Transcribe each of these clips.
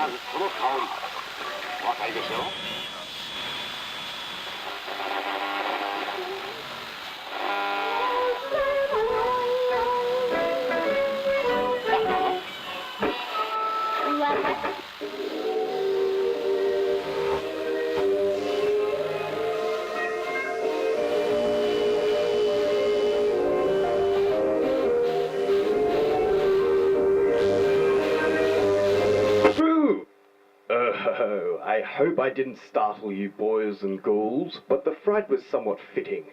まずその香りお分かりでしょう。I hope I didn't startle you boys and ghouls, but the fright was somewhat fitting.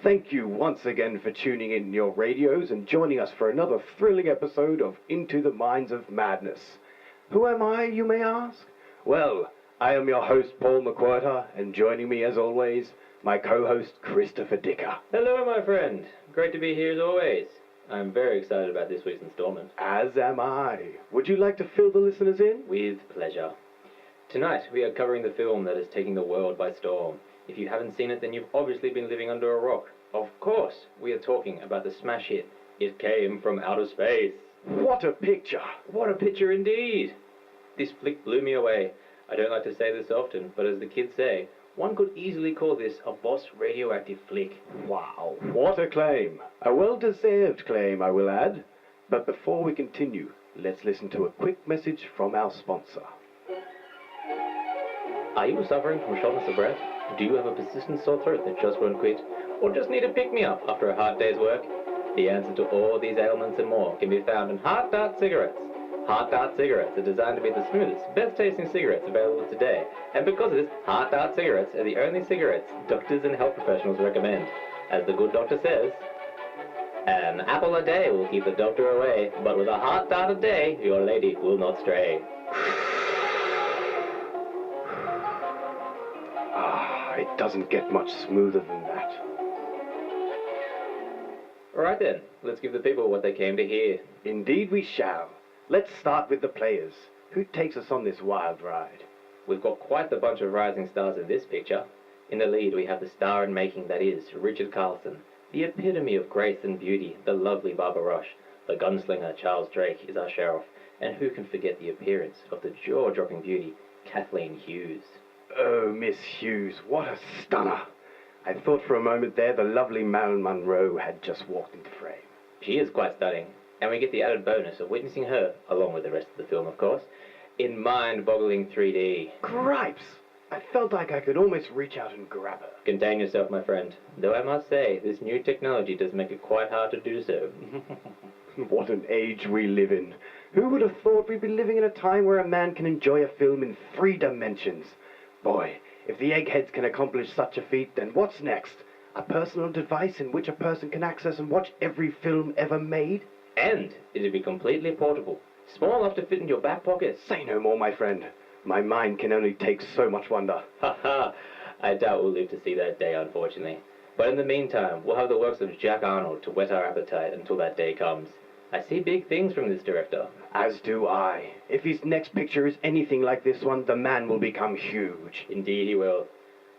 Thank you once again for tuning in your radios and joining us for another thrilling episode of Into the Minds of Madness. Who am I, you may ask? Well, I am your host, Paul McWhirter, and joining me as always, my co-host, Christopher Dicker. Hello, my friend. Great to be here as always. I'm very excited about this week's installment. As am I. Would you like to fill the listeners in? With pleasure. Tonight, we are covering the film that is taking the world by storm. If you haven't seen it, then you've obviously been living under a rock. Of course, we are talking about the smash hit, It Came From Outer Space. What a picture! What a picture indeed! This flick blew me away. I don't like to say this often, but as the kids say, one could easily call this a boss radioactive flick. Wow, what a claim! A well-deserved claim, I will add. But before we continue, let's listen to a quick message from our sponsor. Are you suffering from shortness of breath? Do you have a persistent sore throat that just won't quit? Or just need a pick-me-up after a hard day's work? The answer to all these ailments and more can be found in Heart Dart cigarettes. Heart Dart cigarettes are designed to be the smoothest, best-tasting cigarettes available today. And because of this, Heart Dart cigarettes are the only cigarettes doctors and health professionals recommend. As the good doctor says, an apple a day will keep the doctor away, but with a Heart Dart a day, your lady will not stray. It doesn't get much smoother than that. Alright then, let's give the people what they came to hear. Indeed we shall. Let's start with the players. Who takes us on this wild ride? We've got quite the bunch of rising stars in this picture. In the lead we have the star in making that is Richard Carlson, the epitome of grace and beauty, the lovely Barbara Rush. The gunslinger Charles Drake is our sheriff, and who can forget the appearance of the jaw-dropping beauty Kathleen Hughes. Oh, Miss Hughes, what a stunner! I thought for a moment there the lovely Marilyn Monroe had just walked into frame. She is quite stunning, and we get the added bonus of witnessing her, along with the rest of the film of course, in mind-boggling 3D. Gripes! I felt like I could almost reach out and grab her. Contain yourself, my friend, though I must say, this new technology does make it quite hard to do so. What an age we live in. Who would have thought we'd be living in a time where a man can enjoy a film in 3 dimensions? Boy, if the eggheads can accomplish such a feat, then what's next? A personal device in which a person can access and watch every film ever made? And it'll be completely portable, small enough to fit in your back pocket. Say no more, my friend. My mind can only take so much wonder. Ha! I doubt we'll live to see that day, unfortunately. But in the meantime, we'll have the works of Jack Arnold to whet our appetite until that day comes. I see big things from this director. As do I. If his next picture is anything like this one, the man will become huge. Indeed he will.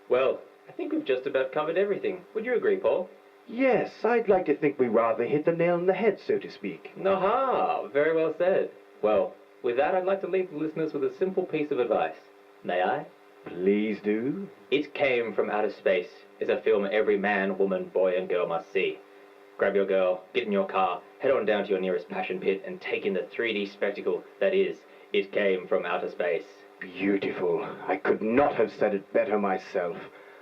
Well, I think we've just about covered everything. Would you agree, Paul? Yes, I'd like to think we rather hit the nail on the head, so to speak. Aha! Very well said. Well, with that, I'd like to leave the listeners with a simple piece of advice. May I? Please do. It Came From Outer Space is a film every man, woman, boy, and girl must see. Grab your girl, get in your car, head on down to your nearest passion pit, and take in the 3D spectacle that is It Came From Outer Space. Beautiful. I could not have said it better myself.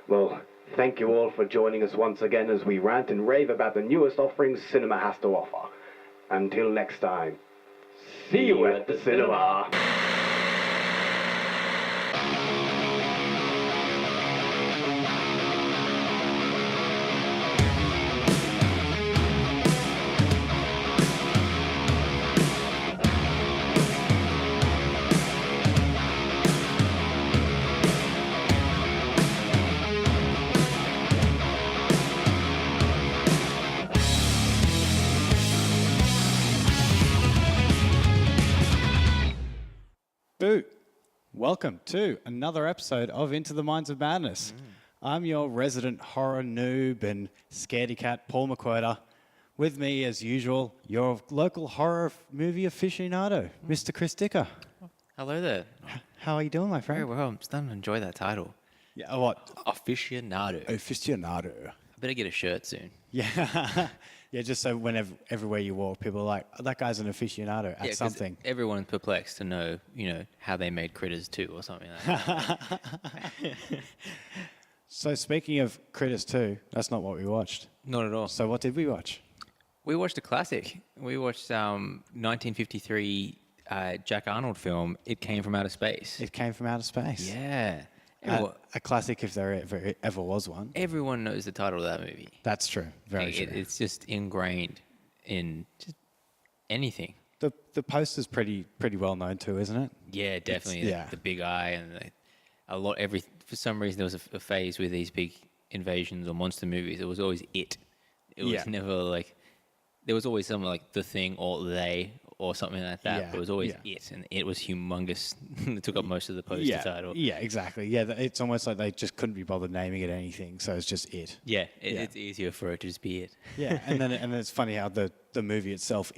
Well, thank you all for joining us once again as we rant and rave about the newest offerings cinema has to offer. Until next time, see you at the cinema. Boo! Welcome to another episode of Into the Minds of Madness. I'm your resident horror noob and scaredy cat, Paul McWhirter. With me, as usual, your local horror movie aficionado, Mr. Chris Dicker. Hello there. How are you doing, my Very friend? well. I'm starting to enjoy that title. Yeah, what? Aficionado. Aficionado. I better get a shirt soon. Yeah. Yeah, just so whenever, everywhere you walk, people are like, oh, that guy's an aficionado at 'Cause something. everyone's perplexed to know, how they made Critters 2 or something like that. So speaking of Critters 2, that's not what we watched. Not at all. So what did we watch? We watched a classic. We watched 1953 Jack Arnold film, It Came From Outer Space. It Came From Outer Space. Yeah. And A classic if there ever was one. everyone knows the title of that movie. That's true. Very It- true. It's just ingrained in just anything. The poster's pretty well known too, isn't it? Yeah, definitely. yeah. The big eye and for some reason there was a phase with these big invasions or monster movies. It was always it. It was Yeah. never like there was always something like the thing or they or something like that. Yeah, But it was always yeah. it, and it was humongous. It took up most of the poster title. Yeah, exactly. Yeah, it's almost like they just couldn't be bothered naming it anything, so it's just it. Yeah, Yeah. it's easier for it to just be it. Yeah, and then it's funny how the movie itself,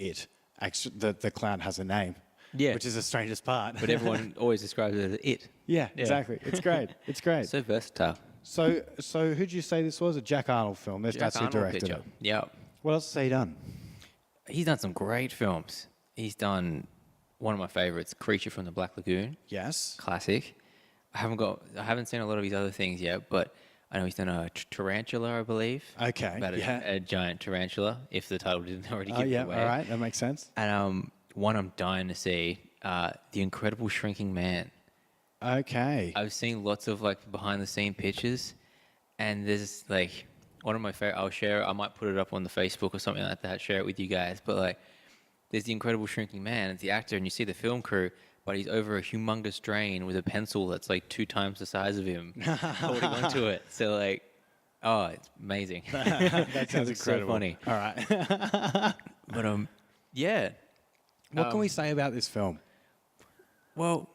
actually the clown has a name. Yeah. which is the strangest part. But everyone always describes it as it. yeah, exactly. It's great. It's great. So versatile. So who'd you say this was? A Jack Arnold film. That's Jack who Arnold directed picture. it. Yeah. What else has he done? He's done some great films. He's done one of my favorites, Creature from the Black Lagoon. Yes. Classic. I haven't seen a lot of his other things yet, but I know he's done a Tarantula, I believe. Okay, About yeah. a giant tarantula, if the title didn't already Oh give yeah. it away. All right, that makes sense. And one I'm dying to see, The Incredible Shrinking Man. Okay. I've seen lots of like behind the scene pictures, and there's like one of my favorite. I'll share. I might put it up on the Facebook or something like that. Share it with you guys. But like, there's the Incredible Shrinking Man. It's the actor, and you see the film crew, but he's over a humongous drain with a pencil that's like 2 times the size of him, holding onto it. So like, oh, it's amazing. That sounds It's so incredible. funny. All right. But yeah. What can we say about this film? Well,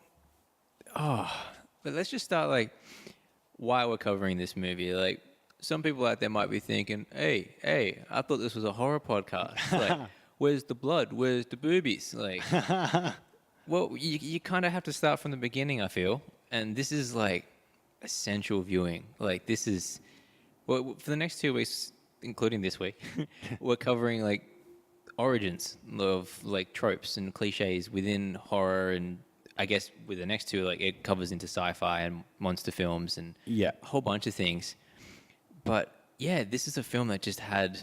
but let's just start like why we're covering this movie. Like, some people out there might be thinking, hey, I thought this was a horror podcast. Like, where's the blood? Where's the boobies? Like, well, you kind of have to start from the beginning, I feel. And this is like essential viewing. Like, this is, well, for the next 2 weeks, including this week, we're covering like origins of like tropes and cliches within horror, and I guess with the next 2, like it covers into sci-fi and monster films and Yeah. a whole bunch of things. But yeah, this is a film that just had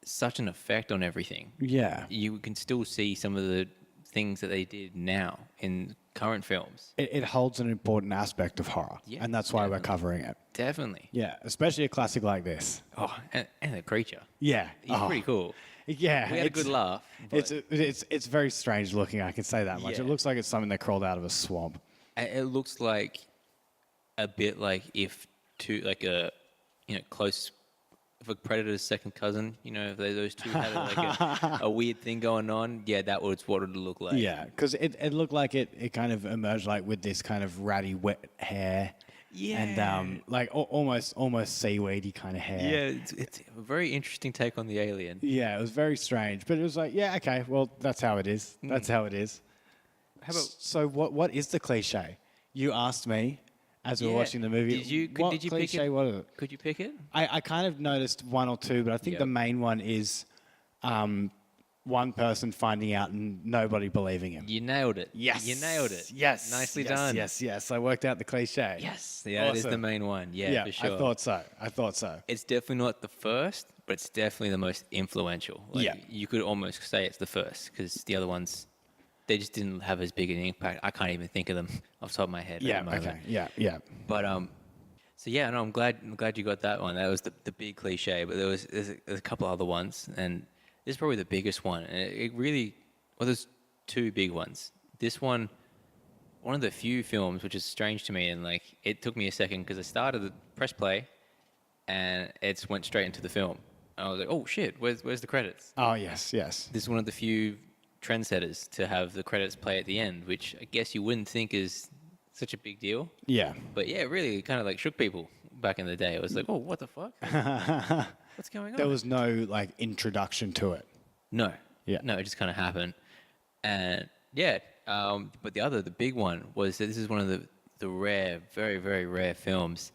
such an effect on everything. Yeah. You can still see some of the things that they did now in current films. It holds an important aspect of horror, Yeah, and that's why we're definitely. covering it. Definitely. Yeah, especially a classic like this. Oh, and the creature. Yeah. He's pretty cool. Yeah. We had a good laugh. But It's very strange looking. I can say that much. Yeah. It looks like it's something that crawled out of a swamp. it looks like a bit like if close, if a predator's second cousin, if those two had like a weird thing going on, yeah, that was what it would look like. Yeah, because it looked like it kind of emerged like with this kind of ratty wet hair. Yeah. And like almost seaweedy kind of hair. Yeah, it's a very interesting take on the alien. Yeah, it was very strange, but it was like, yeah, okay, well, that's how it is. That's how it is. How about So what is the cliche? You asked me as we were Yeah. watching the movie. Did you what pick cliche it? was it? Could you pick it? I kind of noticed 1 or 2, but I think Yep. the main one is one person finding out and nobody believing him. You nailed it. Yes. You nailed it. Yes. Nicely yes, done. Yes. I worked out the cliche. Yes. Yeah, that is the Awesome. main one. Yeah, for sure. I thought so. It's definitely not the first, but it's definitely the most influential. Like, Yeah. You could almost say it's the first because the other ones, they just didn't have as big an impact. I can't even think of them off the top of my head. Yeah, at the moment. okay. Yeah. But so yeah, no, I'm glad you got that one. That was the big cliche. But there's a couple other ones, and this is probably the biggest one. And it really, well, there's 2 big ones. This one of the few films which is strange to me, and like it took me a second because I started the press play, and it went straight into the film. And I was like, oh shit, where's the credits? Oh, yes. This is one of the few trendsetters to have the credits play at the end, which I guess you wouldn't think is such a big deal. Yeah. But yeah, it really kind of like shook people back in the day. It was like, oh, what the fuck? What's going on? There was no like introduction to it. no. Yeah. No, it just kind of happened. And yeah, But the big one was that this is one of the rare, very, very rare films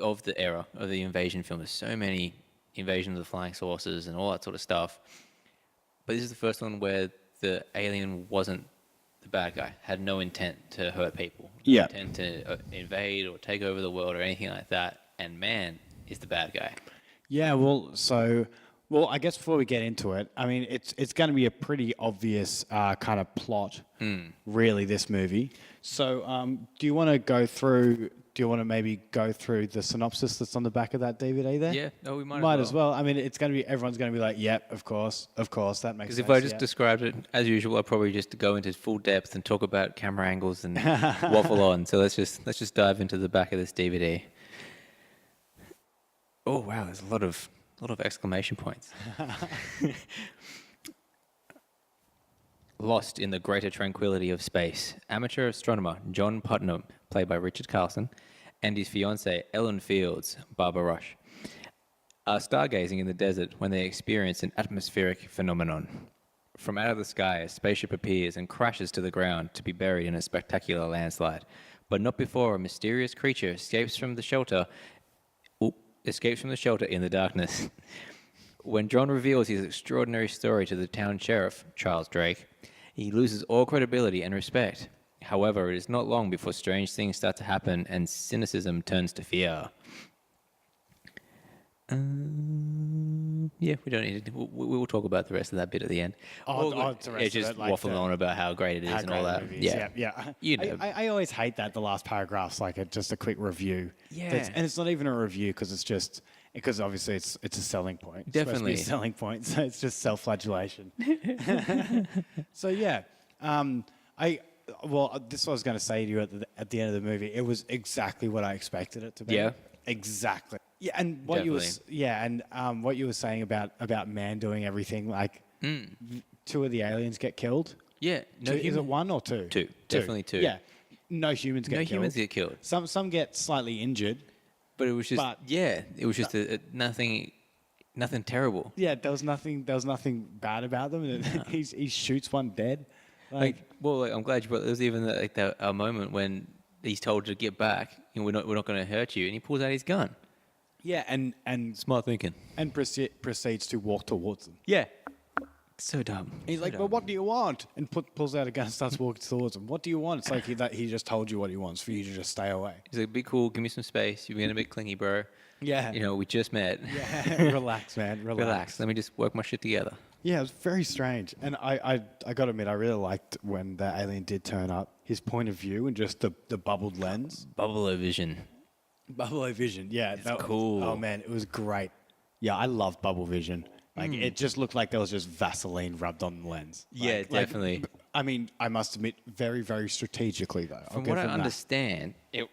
of the era of the invasion film. There's so many invasions of flying saucers and all that sort of stuff. But this is the first one where the alien wasn't the bad guy, had no intent to hurt people, no intent to invade or take over the world or anything like that. And man is the bad guy. Yeah, well, I guess before we get into it, I mean, it's going to be a pretty obvious kind of plot, really, this movie. So, do you want to go through? Do you want to maybe go through the synopsis that's on the back of that DVD there? Yeah, no, we might as well. I mean, it's going to be everyone's going to be like, "Yep, of course, that makes sense." Because if I just described it as usual, I'd probably just go into full depth and talk about camera angles and waffle on. So let's just dive into the back of this DVD. Oh wow, there's a lot of exclamation points. Lost in the greater tranquility of space, amateur astronomer John Putnam, played by Richard Carlson, and his fiancée Ellen Fields, Barbara Rush, are stargazing in the desert when they experience an atmospheric phenomenon. From out of the sky, a spaceship appears and crashes to the ground to be buried in a spectacular landslide, but not before a mysterious creature escapes from the shelter in the darkness. When John reveals his extraordinary story to the town sheriff, Charles Drake, he loses all credibility and respect. However, it is not long before strange things start to happen and cynicism turns to fear. Yeah, we don't need to. We will talk about the rest of that bit at the end. Just waffle on about how great it is and all that. Yeah. You know. I always hate that the last paragraph's like just a quick review. Yeah. And it's not even a review because obviously it's a selling point. It's supposed to Definitely be a selling point, so it's just self-flagellation. So yeah, this is what I was going to say to you at the end of the movie. It was exactly what I expected it to be. Yeah. Exactly. Yeah, and what what you were saying about man doing everything, like two of the aliens get killed. Yeah. Is it one or two? Two. Definitely two. Yeah. No humans get killed. No humans get killed. Some get slightly injured. But it was just it was just nothing terrible. Yeah, there was nothing bad about them. No. he shoots one dead. I'm glad you brought. There was even a moment when he's told to get back. We're not going to hurt you, and he pulls out his gun. Yeah, and smart thinking. And proceeds to walk towards them. Yeah. So dumb. He's like, "But what do you want?" And pulls out a gun and starts walking towards them. What do you want? It's like he just told you what he wants for you to just stay away. He's like, "Be cool. Give me some space. You're being a bit clingy, bro. Yeah. We just met. Yeah. Relax, man. Relax. Let me just work my shit together." Yeah, it was very strange. And I got to admit, I really liked when the alien did turn up. His point of view and just the bubbled lens. Bubble-o vision. Yeah. It's cool. Oh, man, it was great. Yeah, I love bubble vision. Like, it just looked like there was just Vaseline rubbed on the lens. Definitely. I mean, I must admit, very, very strategically, though. From what I understand, it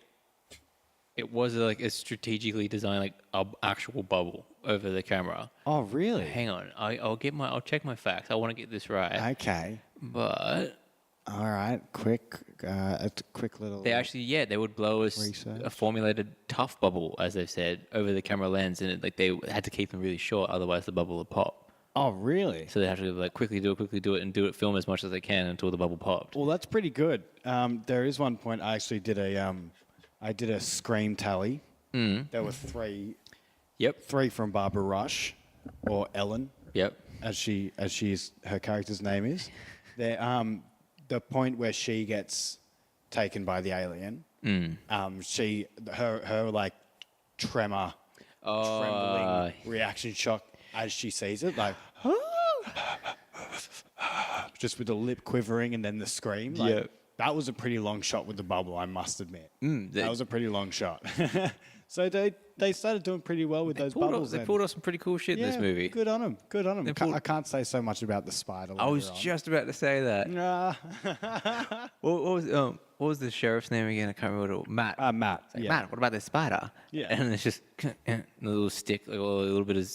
was like a strategically designed like actual bubble over the camera. Oh, really? Hang on, I'll check my facts. I want to get this right. Okay. But all right, quick little. They would blow a formulated tough bubble, as they've said, over the camera lens, and they had to keep them really short, otherwise the bubble would pop. Oh, really? So they have to quickly do it, and film as much as they can until the bubble popped. Well, that's pretty good. There is one point I actually did a scream tally. There were three. Yep. 3 from Barbara Rush, or Ellen. Yep. As her character's name is. The point where she gets taken by the alien. Her like trembling reaction shot as she sees it, like just with the lip quivering and then the scream. Like, that was a pretty long shot with the bubble, I must admit. That was a pretty long shot. So they started doing pretty well with those bubbles. They pulled off some pretty cool shit in this movie. Good on them. I can't say so much about the spider. I was just about to say that. What was the sheriff's name again? I can't remember what it was. Matt. Matt. Like, Matt, what about the spider? Yeah. And it's just a little stick, like a little bit of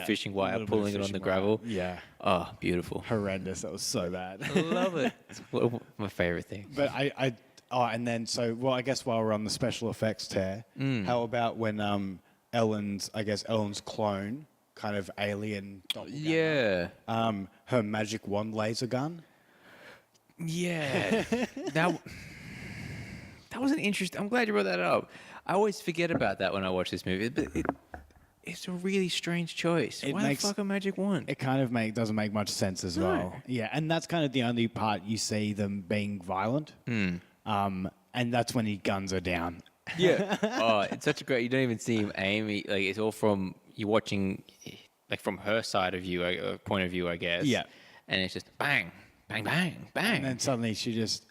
fishing wire pulling it on the gravel. Yeah. Oh, beautiful. Horrendous. That was so bad. I love it. It's my favorite thing. But and then I guess while we're on the special effects tear, how about when Ellen's clone, kind of alien doppelganger, Yeah. her magic wand laser gun. Yeah, that was an interesting. I'm glad you brought that up. I always forget about that when I watch this movie, but it's a really strange choice. Why the fuck a magic wand? It kind of doesn't make much sense as well. Yeah, and that's kind of the only part you see them being violent. And that's when he guns her down. Yeah. Oh, it's such a great. You don't even see him aim. Like it's all from you're watching, like from her side of view, point of view, I guess. Yeah. And it's just bang, bang, bang, bang. And then suddenly she just,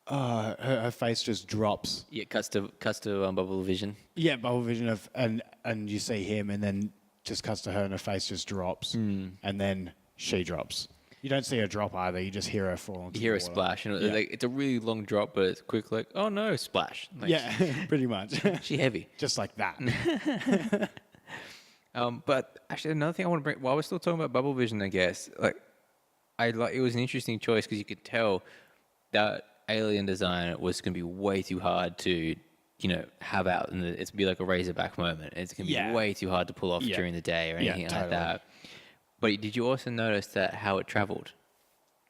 her face just drops. Yeah, cuts to bubble vision. Yeah, bubble vision of, and you see him, and then just cuts to her, and her face just drops, and then she drops. You don't see her drop either. You just hear her fall into You hear the a water. splash, and like, it's a really long drop, but it's quick. Like, oh no, splash. Like, Yeah, pretty much. she heavy. Just like that. But actually, another thing I want to bring, while we're still talking about bubble vision, I guess, it was an interesting choice because you could tell that alien design was going to be way too hard to, have out, and it's be like a razorback moment. It's going to be way too hard to pull off during the day or anything like that. But did you also notice that how it traveled?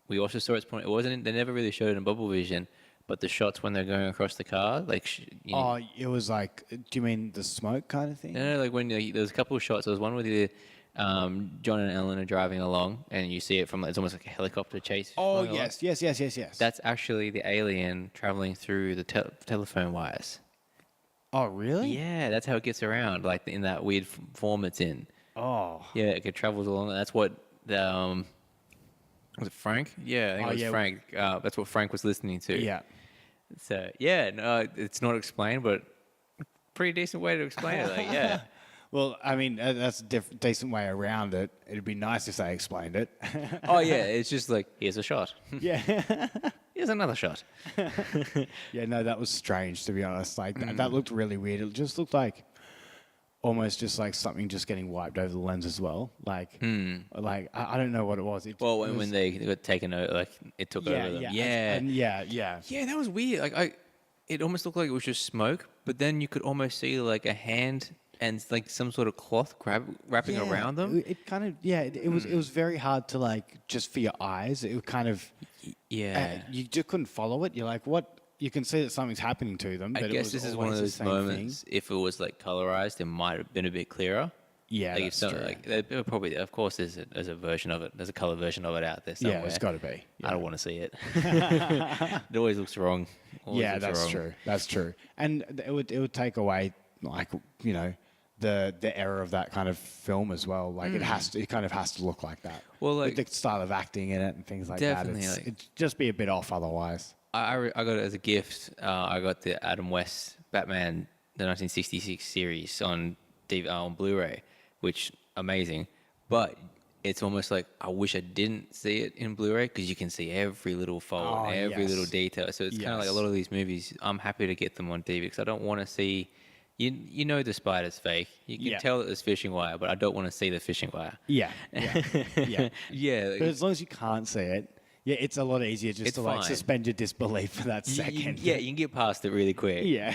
We also saw its point. It wasn't. They never really showed it in bubble vision, but the shots when they're going across the car, It was like. Do you mean the smoke kind of thing? No, like when there was a couple of shots. There was one where John and Ellen are driving along, and you see it from. It's almost like a helicopter chase. Oh flying along. yes. That's actually the alien traveling through the telephone wires. Oh really? Yeah, that's how it gets around, like in that weird form it's in. Oh. Yeah, it travels along. That's what the was it Frank? Yeah, I think it was Frank. That's what Frank was listening to. Yeah. So yeah, no, it's not explained, but pretty decent way to explain it. Like, yeah. Well, I mean, that's a decent way around it. It'd be nice if they explained it. Oh yeah, it's just like here's a shot. Yeah. Here's another shot. Yeah, no, that was strange, to be honest. Like, that looked really weird. It just looked like almost just like something just getting wiped over the lens as well. Like, I don't know what it was. When they got taken over, like it took over them. Yeah. Yeah, that was weird. Like it almost looked like it was just smoke, but then you could almost see like a hand and like some sort of cloth wrapping around them. It kind of, it was very hard to like, just for your eyes. It was kind of, you just couldn't follow it. You're like, what? You can see that something's happening to them. But I guess this is one of those moments. If it was like colorized, it might have been a bit clearer. Yeah, like that's true. Like there probably, of course, there's a version of it. There's a color version of it out there somewhere. Yeah, it's got to be. Yeah. I don't want to see it. It always looks wrong. That's true. That's true. And it would take away like the error of that kind of film as well. Like it kind of has to look like that. Well, like with the style of acting in it and things like that. It'd just be a bit off otherwise. I got it as a gift. I got the Adam West Batman, the 1966 series on Blu-ray, which amazing. But it's almost like I wish I didn't see it in Blu-ray because you can see every little fold, every little detail. So it's kind of like a lot of these movies. I'm happy to get them on DVD because I don't want to see. You know the spider's fake. You can tell that there's fishing wire, but I don't want to see the fishing wire. Yeah. Yeah. But as long as you can't see it. Yeah, it's a lot easier just to like suspend your disbelief for that second. You can get past it really quick. Yeah,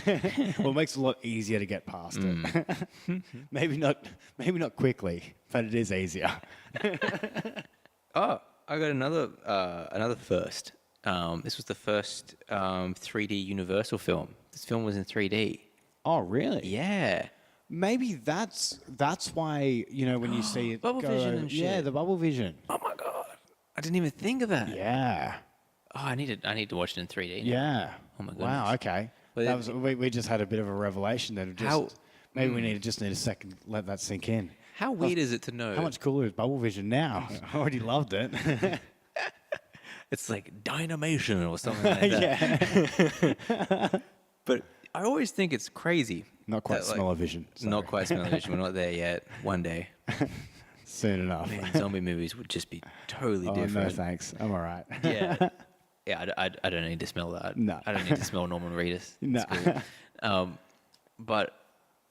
well, it makes it a lot easier to get past it. maybe not quickly, but it is easier. Oh, I got another first. This was the first 3D Universal film. This film was in 3D. Oh, really? Yeah. Maybe that's why when you see it bubble vision and shit. Yeah, the bubble vision. Oh my god. I didn't even think of that. Yeah. Oh, I need to watch it in 3D now. Yeah. Oh my goodness. Wow. Okay. Well, we just had a bit of a revelation then. Maybe we need a second let that sink in. How weird is it to know? How much cooler is bubble vision now? I already loved it. It's like Dynamation or something like that. Yeah. But I always think it's crazy. Not quite smell-o-vision. Not quite smell-o-vision. We're not there yet. One day. Soon enough. Man, zombie movies would just be totally different. No thanks. I'm all right. Yeah. Yeah, I don't need to smell that. No. I don't need to smell Norman Reedus. No. Cool. But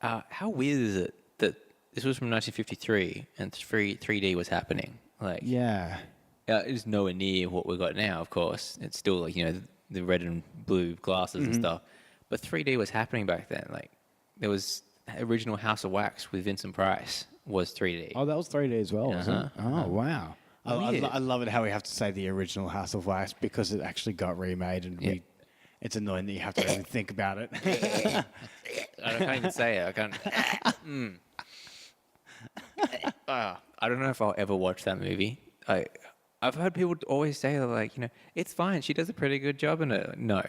how weird is it that this was from 1953 and 3D was happening? Like, yeah. It's nowhere near what we've got now, of course. It's still like, the red and blue glasses and stuff. But 3D was happening back then. Like, there was original House of Wax with Vincent Price was 3D. Oh, that was 3D as well, wasn't it? Oh, wow. weird. I love it how we have to say the original House of Wax because it actually got remade, and it's annoying that you have to even think about it. I can't even say it. I can't. I don't know if I'll ever watch that movie. I've heard people always say that, like, it's fine. She does a pretty good job in it. No,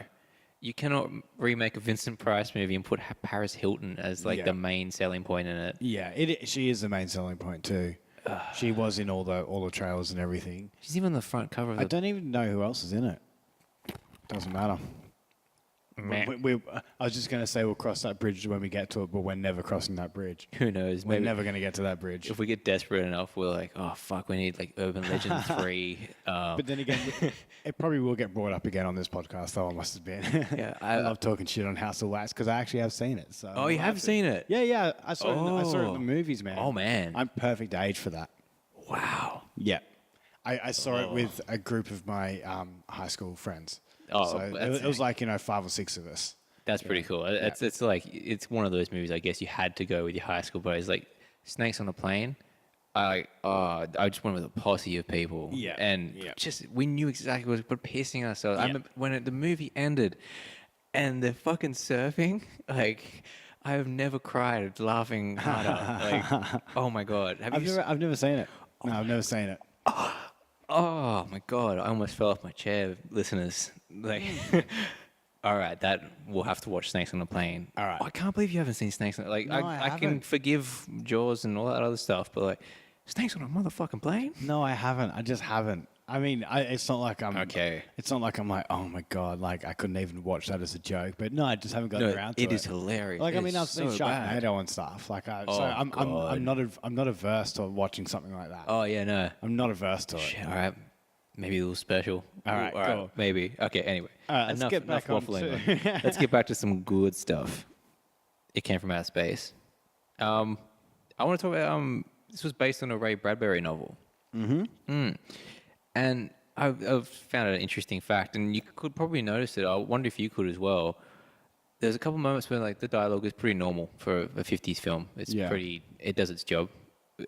you cannot remake a Vincent Price movie and put Paris Hilton as the main selling point in it. Yeah, she is the main selling point too. She was in all the trailers and everything. She's even on the front cover of I don't even know who else is in it. Doesn't matter. I was just going to say we'll cross that bridge when we get to it, but we're never crossing that bridge. Who knows? We're never going to get to that bridge. If we get desperate enough, we're like, oh, fuck, we need Urban Legends 3. But then again, it probably will get brought up again on this podcast, though, I must admit. Yeah, I love talking shit on House of Wax because I actually have seen it. So oh, you have seen it? Yeah. I saw it in the movies, man. Oh, man. I'm perfect age for that. Wow. Yeah. I saw it with a group of my high school friends. Oh, so it was like 5 or 6 of us. That's pretty cool. It's one of those movies. I guess you had to go with your high school buddies. Like Snakes on a Plane. I just went with a posse of people. Yeah, and just we knew exactly what was pissing ourselves. I remember when the movie ended, and they're fucking surfing. Like I have never cried laughing harder. Oh my god! I've never seen it. No, I've never seen it. Oh my god! I almost fell off my chair, listeners. All right, that we'll have to watch Snakes on a Plane. All right. I can't believe you haven't seen Snakes on I can forgive Jaws and all that other stuff, but Snakes on a motherfucking plane? No, I haven't. I just haven't. I mean, it's not like I'm okay. It's not like I'm like, oh my god, I couldn't even watch that as a joke. But no, I just haven't gotten around to it. It is hilarious. I mean, I've seen Sharknado and stuff. I'm not averse to watching something like that. Oh yeah, no, I'm not averse to it. Shit, all right. Maybe a little special. All right, cool. Maybe. Okay, anyway. Let's get back on waffling. Let's get back to some good stuff. It came from outer space. I want to talk about, this was based on a Ray Bradbury novel. Mm-hmm. And I've found it an interesting fact, and you could probably notice it. I wonder if you could as well. There's a couple moments where the dialogue is pretty normal for a 50s film. It's it does its job.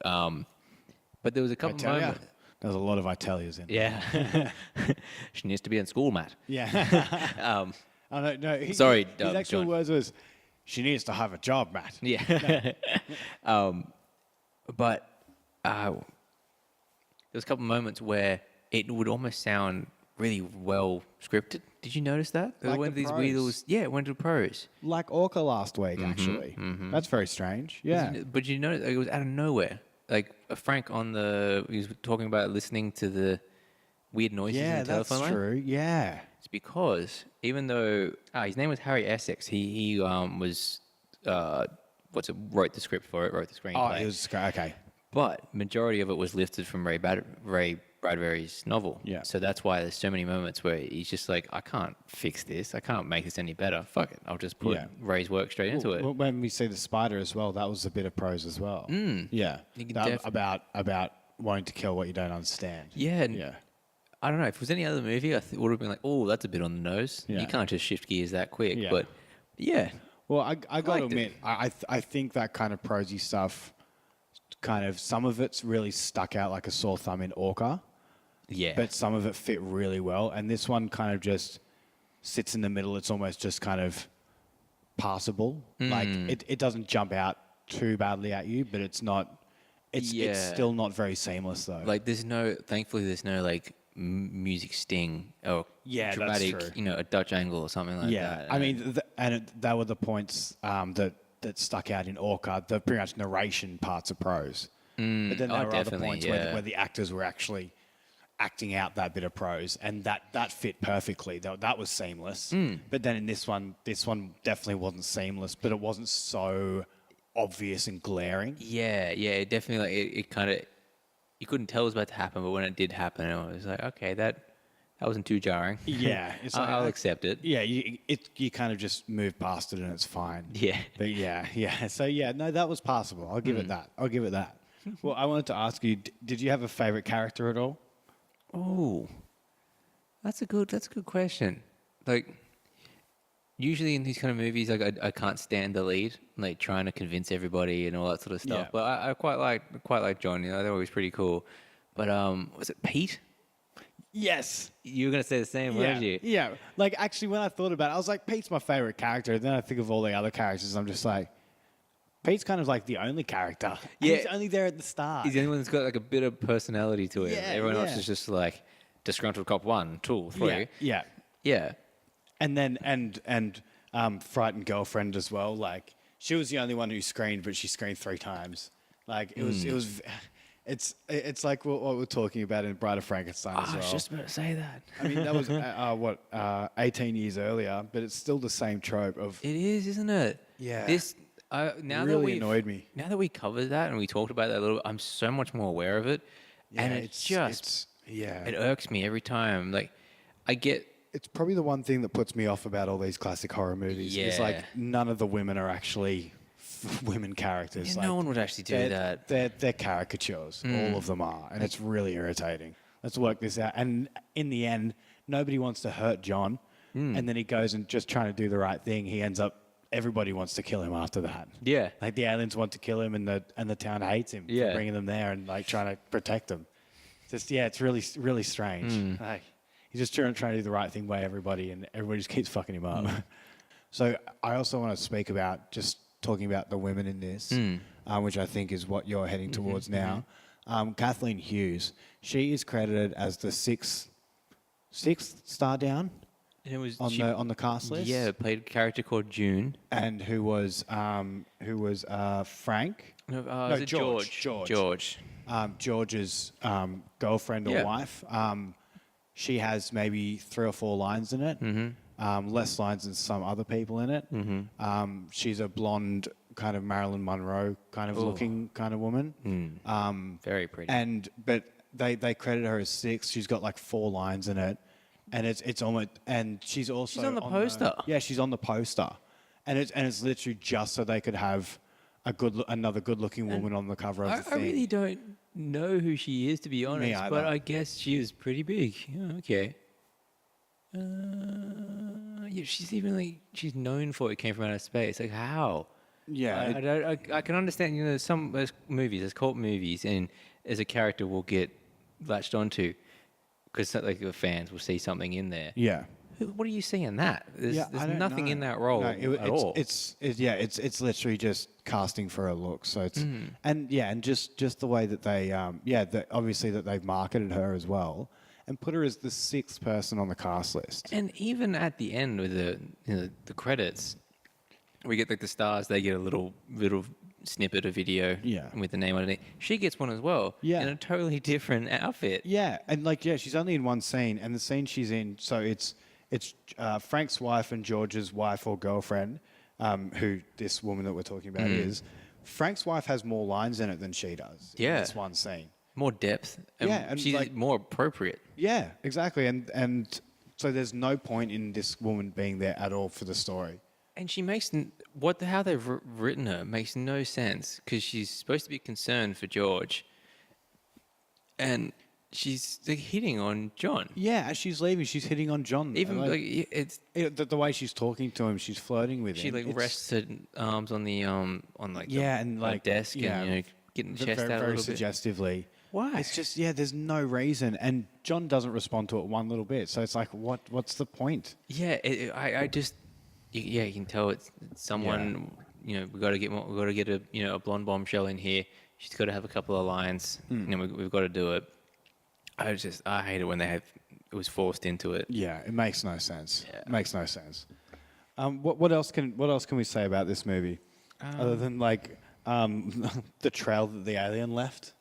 But there was a couple moments. There's a lot of Italians in it. Yeah. She needs to be in school, Matt. Yeah. No. Sorry, his actual John. words was, she needs to have a job, Matt. Yeah. But there was a couple of moments where it would almost sound really well scripted. Did you notice that? Like went the these prose. wheels. Yeah, it went to prose. Like Orca last week, actually. Mm-hmm. That's very strange. Yeah. But you notice it was out of nowhere. Like Frank he was talking about listening to the weird noises in the telephone line. Yeah, that's true. Yeah. It's because even though his name was Harry Essex, he was wrote the script for it, wrote the screenplay. Oh, it was okay. But majority of it was lifted from Ray Bradbury's novel. Yeah. So that's why there's so many moments where he's just like, I can't fix this. I can't make this any better. Fuck it. I'll just put Ray's work straight into it. Well, when we see the spider as well, that was a bit of prose as well. Yeah. About wanting to kill what you don't understand. Yeah. Yeah. I don't know. If it was any other movie, I would have been like, oh, that's a bit on the nose. Yeah. You can't just shift gears that quick. Yeah. But yeah. Well, I got to admit, I think that kind of prosy stuff, some of it's really stuck out like a sore thumb in Orca. Yeah. But some of it fit really well. And this one kind of just sits in the middle. It's almost just kind of passable. Like, it doesn't jump out too badly at you, but it's not... It's still not very seameless, though. Like, thankfully, there's no, like, music sting or dramatic, that's true. A Dutch angle or something like that. Yeah, I mean, that were the points that stuck out in Orca, the pretty much narration parts of prose. But then there were other points where the actors were actually acting out that bit of prose, and that fit perfectly. That was seamless. But then in this one definitely wasn't seamless, but it wasn't so obvious and glaring. Yeah, it definitely, it kind of, you couldn't tell it was about to happen, but when it did happen, it was like, okay, that wasn't too jarring. Yeah. I'll accept it. Yeah, you kind of just move past it and it's fine. Yeah. But yeah. So yeah, no, that was passable. I'll give it that. Well, I wanted to ask you, did you have a favorite character at all? Oh, that's a good question. Like, usually in these kind of movies, like I can't stand the lead, like trying to convince everybody and all that sort of stuff. Yeah. But I quite like John. They're always pretty cool. But was it Pete? Yes. You were going to say the same, Yeah. weren't you? Yeah. Like, actually, when I thought about it, I was like, Pete's my favorite character. And then I think of all the other characters. I'm just like, Pete's kind of like the only character. And Yeah. he's only there at the start. He's the only one that's got like a bit of personality to him. Yeah, Everyone else yeah. is just like disgruntled cop 1, 2, 3. Yeah. Yeah. And then, frightened girlfriend as well. Like, she was the only one who screamed, but she screamed 3 times. Like, it's like what we're talking about in Bride of Frankenstein as well. I was just about to say that. I mean, that was 18 years earlier, but it's still the same trope of. It is, isn't it? Yeah. This now Really that we annoyed me. Now that we covered that and we talked about that a little bit, I'm so much more aware of it, and it irks me every time. Like, I get. It's probably the one thing that puts me off about all these classic horror movies. It's like Yeah. none of the women are actually women characters. Yeah, Like, no one would actually do that. They're caricatures. All of them are, and it's really irritating. Let's work this out. And in the end, nobody wants to hurt John, and then he goes and just trying to do the right thing. He ends up. Everybody wants to kill him after that. Yeah. Like the aliens want to kill him, and the town hates him Yeah. for bringing them there and like trying to protect them. It's really strange. Like, he's just trying to do the right thing by everybody, and everybody just keeps fucking him up. So I also want to speak about just talking about the women in this, which I think is what you're heading towards now. Kathleen Hughes, she is credited as the sixth star down And it was on the cast list. Yeah, played a character called June. And who was Frank? No, George. George. George's girlfriend or Yeah. wife. She has maybe 3 or 4 lines in it. Less lines than some other people in it. She's a blonde, kind of Marilyn Monroe kind of looking kind of woman. Very pretty. But they credit her as 6. She's got like 4 lines in it, and it's almost. And she's also on the poster. Yeah, she's on the poster, and it's literally just so they could have another good-looking woman on the cover of the I thing. really don't know who she is, to be honest, either. but I guess she was pretty big. Yeah, okay. Yeah, she's known for it came from outer space. Like, how? Yeah, I can understand. You know, there's movies, there's cult movies, and as a character will get latched onto because like the fans will see something in there. yeah. What do you see in that? There's I don't nothing know. in that role No, at all. It's literally just casting for a look. So it's and just the way that they obviously that they've marketed her as well and put her as the 6th person on the cast list. And even at the end with the credits, we get like the stars. They get a little snippet of video with the name underneath. She gets one as well. Yeah. In a totally different outfit. Yeah, and she's only in one scene, and the scene she's in, so it's Frank's wife and George's wife or girlfriend, who this woman that we're talking about is. Frank's wife has more lines in it than she does. Yeah. In this one scene. More depth. And she's like- more appropriate. Yeah, exactly, and so there's no point in this woman being there at all for the story. And she makes how they've written her makes no sense because she's supposed to be concerned for George, and she's like hitting on John. Yeah, as she's leaving, she's hitting on John. Even it's the way she's talking to him, she's flirting with she him. like It's- rests her arms on the and like desk yeah, and getting the chest very, out a very little bit. suggestively. Why? It's just there's no reason, and John doesn't respond to it one little bit. So it's like, what's the point? Yeah, I just you can tell it's someone. You know, we got to get a blonde bombshell in here. She's got to have a couple of lines. We've got to do it. I hate it when it was forced into it. Yeah, it makes no sense. Yeah. It makes no sense. What else can we say about this movie, other than the trail that the alien left?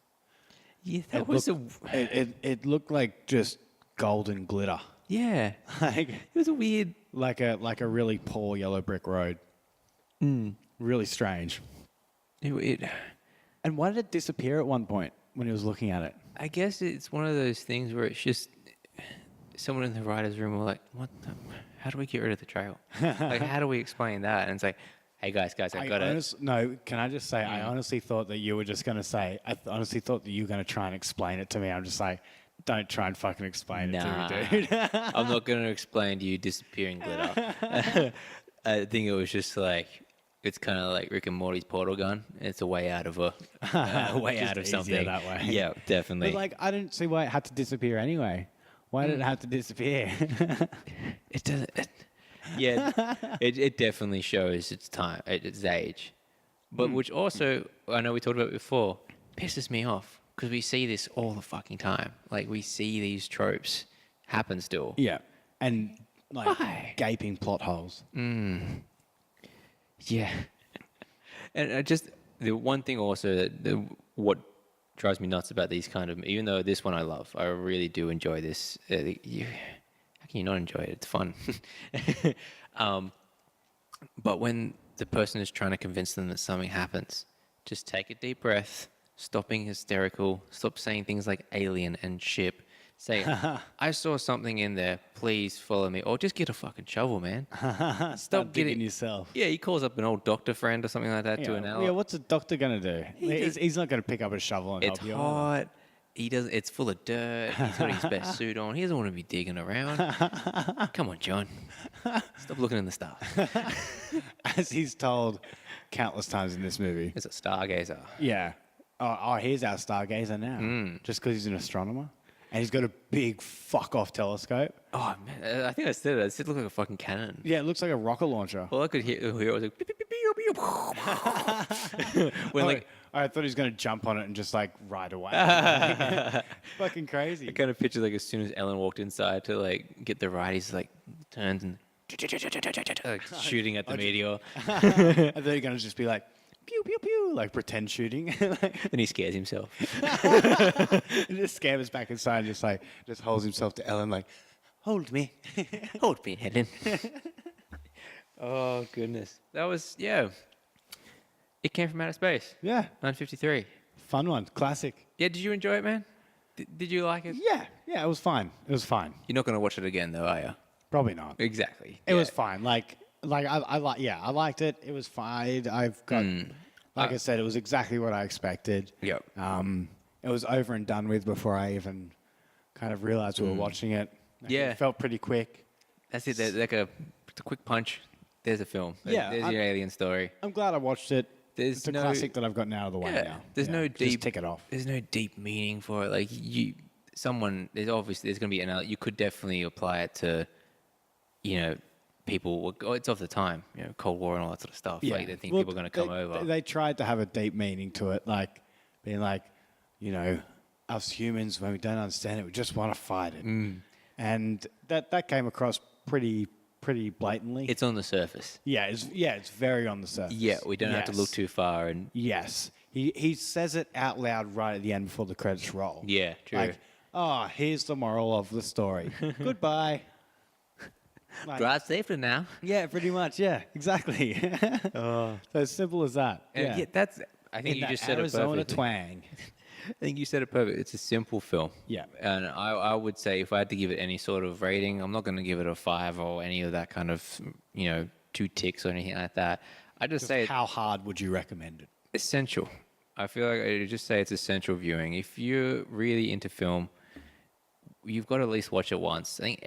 Yeah, It looked like just golden glitter. Yeah, Like it was a weird. like a really poor yellow brick road. Really strange. And why did it disappear at one point when he was looking at it? I guess it's one of those things where it's just someone in the writer's room were like, how do we get rid of the trail? Like, how do we explain that? And it's like, hey, guys, I got it. No, can I just say, I honestly thought that you were just going to say, honestly thought that you were going to try and explain it to me. I'm just like, don't try and fucking explain it to me, dude. I'm not going to explain to you disappearing glitter. I think it was just like, It's kind of like Rick and Morty's portal gun. It's a way out of a way Just out of easier something. that way. Yeah, definitely. But like, I didn't see why it had to disappear anyway. Why did it have to disappear? It doesn't. It definitely shows its time, its age, but which also I know we talked about it before pisses me off because we see this all the fucking time. Like we see these tropes happen still. Yeah, and like Why? gaping plot holes. Yeah, and just the one thing also that what drives me nuts about these kind of, even though this one I love, I really do enjoy this. How can you not enjoy it? It's fun. But when the person is trying to convince them that something happens, just take a deep breath, stop being hysterical, stop saying things like alien and ship. Say, I saw something in there, please follow me. Or just get a fucking shovel, man. Stop digging yourself. Yeah, he calls up an old doctor friend or something like that to an hour. Yeah, what's a doctor gonna do? He's not gonna pick up a shovel and It's help you. hot. He doesn't. It's full of dirt. He's got his best suit on. He doesn't want to be digging around. Come on, John. Stop looking in the stars. As he's told countless times in this movie. It's a stargazer. Yeah. Oh, here's our stargazer now. Just because he's an astronomer. And he's got a big fuck-off telescope. Oh, man. I think I said it. It looked like a fucking cannon. Yeah, it looks like a rocket launcher. All I could hear was like... beep, beep, beep, beep, beep. When I thought he was going to jump on it and just like ride away. Fucking crazy. I kind of pictured like as soon as Ellen walked inside to like get the ride, he's like turns and like shooting at the meteor. I thought you were going to just be like, pew, pew, pew, like pretend shooting. Then he scares himself. He just scampers back inside and just holds himself to Ellen like, hold me. Hold me, Helen. Oh, goodness. That was, yeah. It came from outer space. Yeah. 953. Fun one. Classic. Yeah, did you enjoy it, man? Did you like it? Yeah, it was fine. It was fine. You're not going to watch it again, though, are you? Probably not. Exactly. It was fine. Like I liked it. It was fine. I've got, like I said, it was exactly what I expected. Yep. It was over and done with before I even kind of realized we were watching it. Yeah. It felt pretty quick. That's it. Like a quick punch. There's a film. Yeah, There's your alien story. I'm glad I watched it. There's It's a no- classic that I've gotten out of the way now. There's no just deep. tick it off. There's no deep meaning for it. Like there's going to be you could definitely apply it to, people. It's of the time, Cold War and all that sort of stuff. Like they think people are going to come over. They tried to have a deep meaning to it, like being like, us humans, when we don't understand it, we just want to fight it. And that came across pretty blatantly. It's on the surface. It's very on the surface. Yeah, we don't have to look too far. And Yes. He says it out loud right at the end before the credits roll. yeah, true. Like, here's the moral of the story. Goodbye. Like, Drive safely now. yeah, pretty much. Yeah, exactly. So as simple as that. Yeah, that's. I think In you that just said it Arizona perfectly. twang. I think you said it perfect. It's a simple film. Yeah. And I would say if I had to give it any sort of rating, I'm not going to give it a 5 or any of that kind of, 2 ticks or anything like that. I just say How hard would you recommend it? essential. I feel like I just say it's essential viewing. If you're really into film, you've got to at least watch it once. I think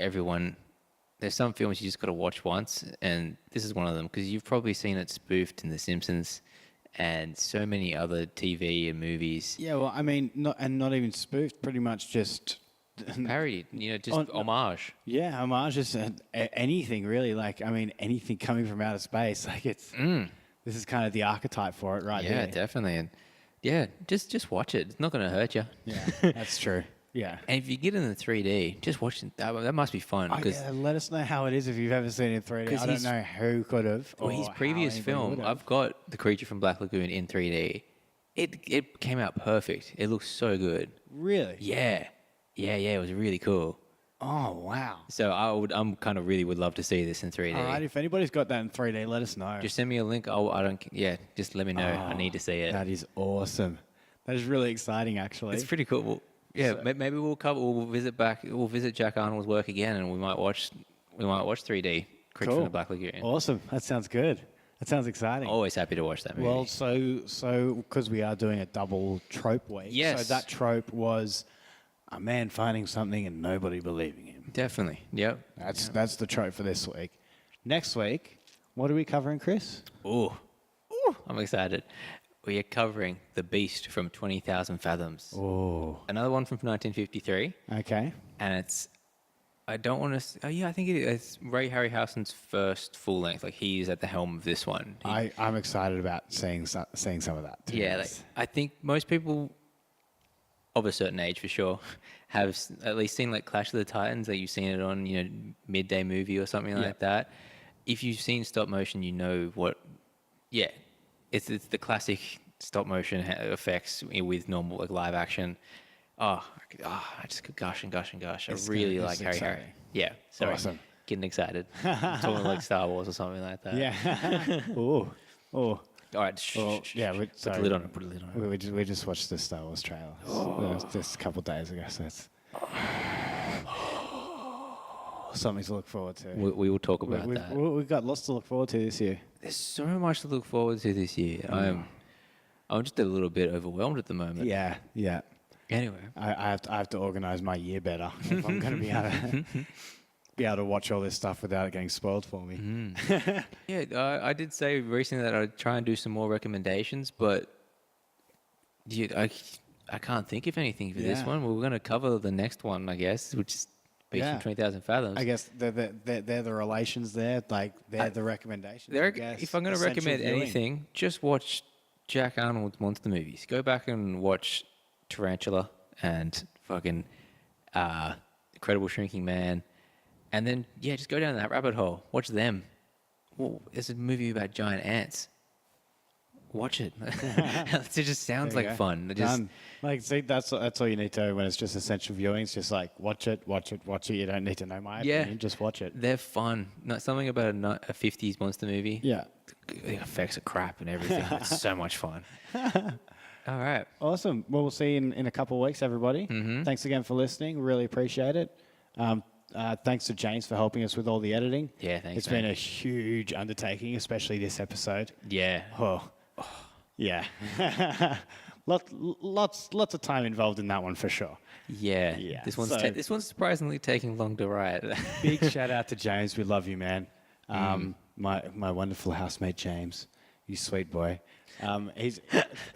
there's some films you just got to watch once, and this is one of them because you've probably seen it spoofed in The Simpsons and so many other TV and movies. Yeah, well, I mean, not even spoofed, pretty much just Parodied, just homage. Yeah, homages and anything really. Like, I mean, anything coming from outer space. Like, it's this is kind of the archetype for it, right? Yeah, here. definitely. And yeah, just watch it. It's not going to hurt you. Yeah, that's true. Yeah. And if you get it in the 3D, just watch it. That must be fun. Because let us know how it is if you've ever seen it in 3D. 'Cause I don't know who could have. well, his previous film, I've got The Creature from Black Lagoon in 3D. It came out perfect. It looks so good. Really? Yeah. It was really cool. Oh, wow. So I'm kind of really would love to see this in 3D. All right, if anybody's got that in 3D, let us know. Just send me a link. Just let me know. I need to see it. That is awesome. That is really exciting, actually. It's pretty cool. Well, yeah, maybe we'll visit Jack Arnold's work again, and we might watch 3D Creature from the Black Lagoon. Awesome. That sounds good. That sounds exciting. Always happy to watch that movie. Well, so because we are doing a double trope week. Yes. So that trope was a man finding something and nobody believing him. Definitely. Yep. That's the trope for this week. Next week, what are we covering, Chris? Ooh, I'm excited. We are covering The Beast from 20,000 Fathoms. Oh, Another one from 1953. okay. And I don't want to. Oh, yeah, I think it's Ray Harryhausen's first full length. Like, he's at the helm of this one. I'm excited about seeing some of that. To be Yeah, like, honest. I think most people of a certain age, for sure, have at least seen like Clash of the Titans. Like, you've seen it on, midday movie or something like that. If you've seen stop motion, you know what. Yeah, it's the classic stop motion effects with normal like live action. I just could gush and gush and gush. I really like Harry. exciting. Yeah, sorry, Awesome. getting excited. Talking like Star Wars or something like that. Yeah. Oh. All right. Yeah. Put the lid on it. Put the lid on it. We just watched the Star Wars trailer just a couple of days ago, so it's something to look forward to. We will talk about that. We've got lots to look forward to this year. There's so much to look forward to this year. I'm just a little bit overwhelmed at the moment. Yeah. Anyway, I have to organise my year better if I'm going to be able to watch all this stuff without it getting spoiled for me. yeah, I did say recently that I'd try and do some more recommendations, but I can't think of anything for this one. We're going to cover the next one, I guess, which is Beast from 20,000 Fathoms. I guess they're the relations there, like they're the recommendations. If I'm going to recommend anything, just watch Jack Arnold's monster movies. Go back and watch Tarantula and fucking Incredible Shrinking Man, and then just go down that rabbit hole. Watch them. Well, there's a movie about giant ants. Watch it. It just sounds like fun. Done. Like, see, that's all you need to when it's just essential viewing. It's just like watch it. You don't need to know my opinion. Just watch it. They're fun. Not something about a 50s monster movie. Yeah. The effects are crap and everything. It's so much fun. All right. Awesome. Well, we'll see you in a couple of weeks, everybody. Mm-hmm. Thanks again for listening. Really appreciate it. Thanks to James for helping us with all the editing. Yeah, thanks. It's been a huge undertaking, especially this episode. Yeah. Oh. Yeah. Lots of time involved in that one for sure. Yeah. This one's surprisingly taking long to write. Big shout out to James. We love you, man. My wonderful housemate James. You sweet boy.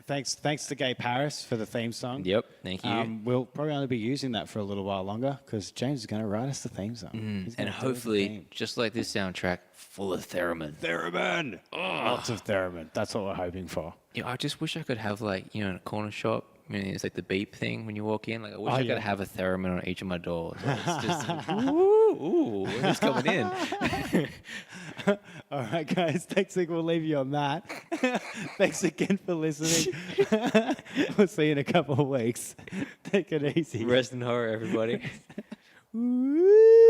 Thanks to Gay Paris for the theme song. Yep, thank you. We'll probably only be using that for a little while longer because James is going to write us the theme song. And hopefully, just like this soundtrack, full of theremin. Theremin! Lots of theremin. That's what we're hoping for. Yeah, I just wish I could have in a corner shop. I mean, it's like the beep thing when you walk in. Like, I wish I could have a theremin on each of my doors. It's just like, ooh, who's coming in? All right, guys. We'll leave you on that. Thanks again for listening. We'll see you in a couple of weeks. Take it easy. Rest in horror, everybody. Woo!